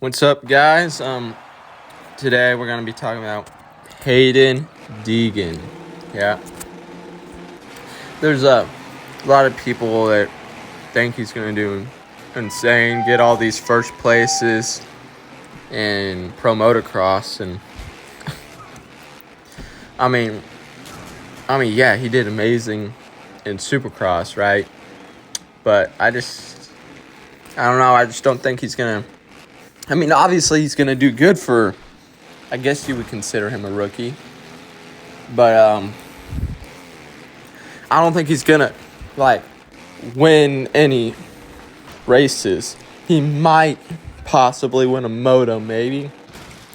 What's up, guys? Today we're gonna be talking about Haiden Deegan. Yeah, there's a lot of people that think he's gonna do insane, get all these first places in pro motocross, and I mean, yeah, he did amazing in Supercross, right? But I don't know. I just don't think he's gonna. Obviously he's gonna do good for. I guess you would consider him a rookie, but I don't think he's gonna win any races. He might possibly win a moto, maybe.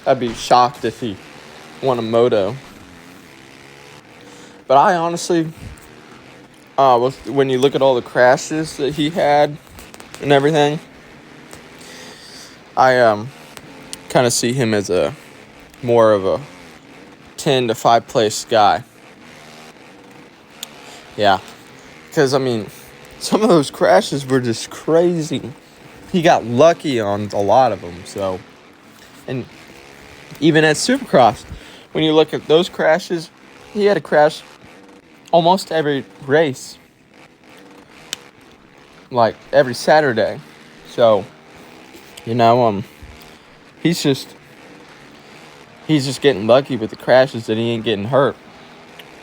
I'd be shocked if he won a moto. But I honestly, when you look at all the crashes that he had and everything, I kind of see him as more of a 10 to 5 place guy. Yeah, because some of those crashes were just crazy. He got lucky on a lot of them. So, and even at Supercross, when you look at those crashes, he had a crash almost every race, like every Saturday. So, he's just getting lucky with the crashes that he ain't getting hurt.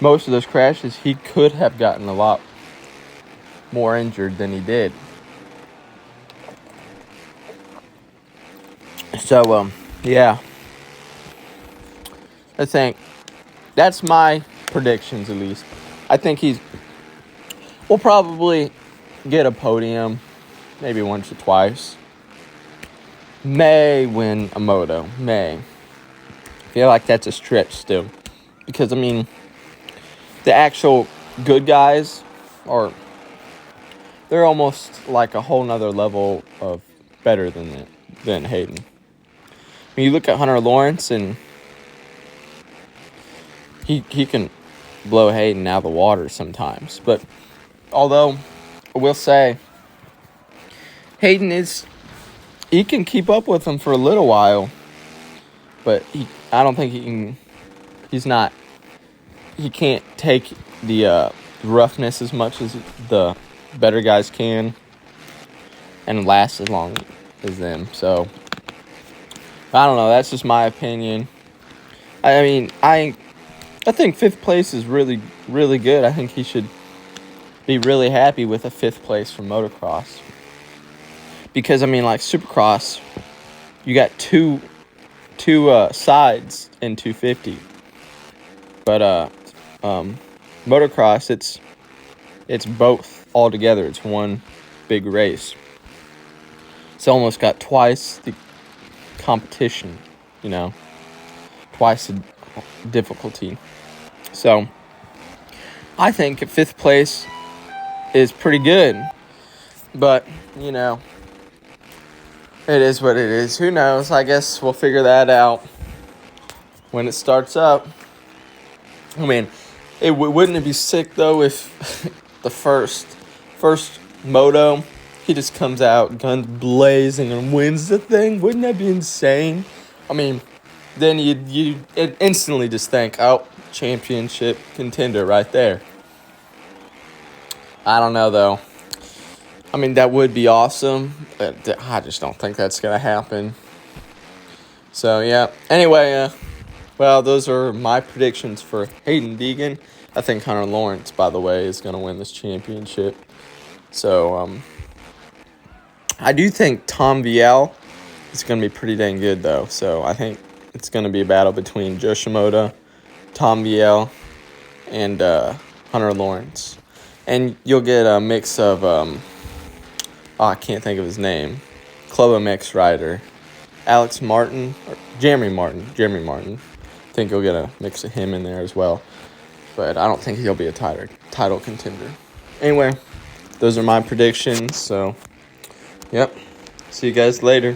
Most of those crashes, he could have gotten a lot more injured than he did. So, yeah. I think that's my predictions, at least. I think we'll probably get a podium, maybe once or twice. May win a moto. May. I feel like that's a stretch still. Because, the actual good guys they're almost like a whole nother level of better than Haiden. When you look at Hunter Lawrence, and he can blow Haiden out of the water sometimes. But although I will say Haiden he can keep up with him for a little while, but I don't think he can't take the roughness as much as the better guys can and last as long as them. So I don't know. That's just my opinion. I think 5th place is really, really good. I think he should be really happy with a 5th place for motocross. Because, Supercross, you got two sides in 250. But, motocross, it's both all together. It's one big race. It's almost got twice the competition, twice the difficulty. So, I think 5th place is pretty good. But, it is what it is. Who knows? I guess we'll figure that out when it starts up. Wouldn't it be sick, though, if the first moto, he just comes out, guns blazing, and wins the thing? Wouldn't that be insane? Then you instantly just think, oh, championship contender right there. I don't know, though. That would be awesome, but I just don't think that's going to happen. So, yeah. Anyway, those are my predictions for Haiden Deegan. I think Hunter Lawrence, by the way, is going to win this championship. So, I do think Tom Viel is going to be pretty dang good, though. So, I think it's going to be a battle between Joe Shimoda, Tom Viel, and Hunter Lawrence. And you'll get a mix of, I can't think of his name, Club MX rider, Alex Martin, or Jeremy Martin. I think you'll get a mix of him in there as well. But I don't think he'll be a title contender. Anyway, those are my predictions. So, yep. See you guys later.